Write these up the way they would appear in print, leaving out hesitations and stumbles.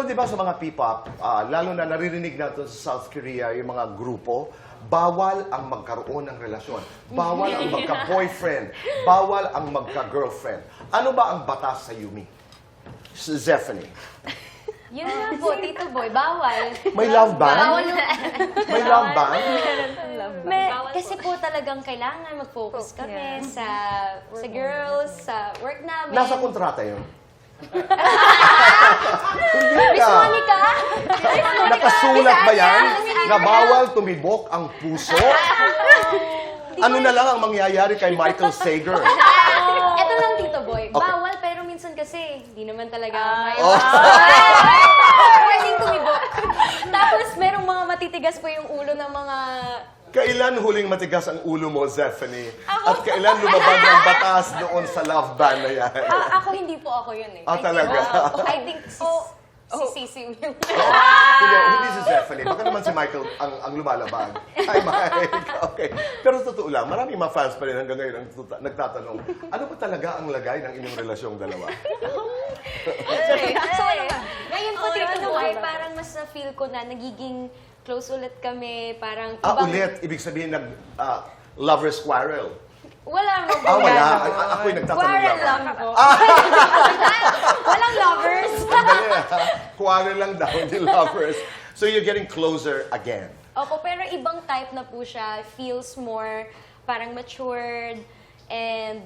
Pero di ba sa mga P-pop, lalo na naririnig natin sa South Korea, yung mga grupo, bawal ang magkaroon ng relasyon. Bawal ang magka-boyfriend. Bawal ang magka-girlfriend. Ano ba ang batas sa Yumi? Zephanie. Yun nga po, Tito Boy, bawal. May love ban? Bawal yung... May love ban? Kasi po talagang kailangan mag-focus kami sa girls, sa work namin. Nasa kontrata yun. Miss Monica? Nakasulat ba yan na bawal tumibok ang puso? Ano na lang ang mangyayari kay Michael Sager? Ito lang, Tito Boy. Bawal, pero minsan kasi, hindi naman talaga may... Pwedeng tumibok. Tapos, merong mga matitigas po yung ulo ng mga... Kailan huling matigas ang ulo mo, Zephanie? At kailan lumabag ng batas doon sa love ban na yan? Ako, hindi po ako yun eh. Talaga? I think si Sisi yung... Hindi si Zephanie. Baka naman si Michael ang lumalabag. Ay, Mike. Okay. Pero totoo lang, maraming mga fans pa rin hanggang ngayon ang nagtatanong, ano ba talaga ang lagay ng inyong relasyong dalawa? Ngayon po, Tito Boy, parang mas na-feel ko na nagiging close ulit kami, parang... Ulit. Ibig sabihin, lovers quarrel. Wala mo po. Wala. Ako'y nagtatanong Quarrel lang. lang po. Walang lovers. Quarrel lang daw, hindi lovers. So you're getting closer again. Opo, pero ibang type na po siya. Feels more parang matured and...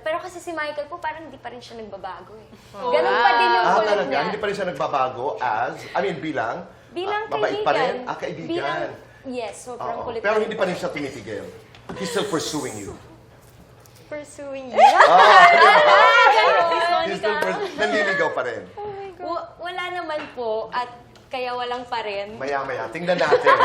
pero kasi si Michael po, parang hindi pa rin siya nagbabago eh. Ganun pa din yung kulay talaga? niya. Hindi pa rin siya nagbabago bilang? Bilang mabait kaibigan. pa rin? Kaibigan. Yes, sobrang kulit. Pero hindi pa rin siya tumitigil. He's still pursuing you. Pursuing you. He's still nanliligaw pa rin. Wala naman po at kaya walang pa rin. Maya-maya. Tingnan natin.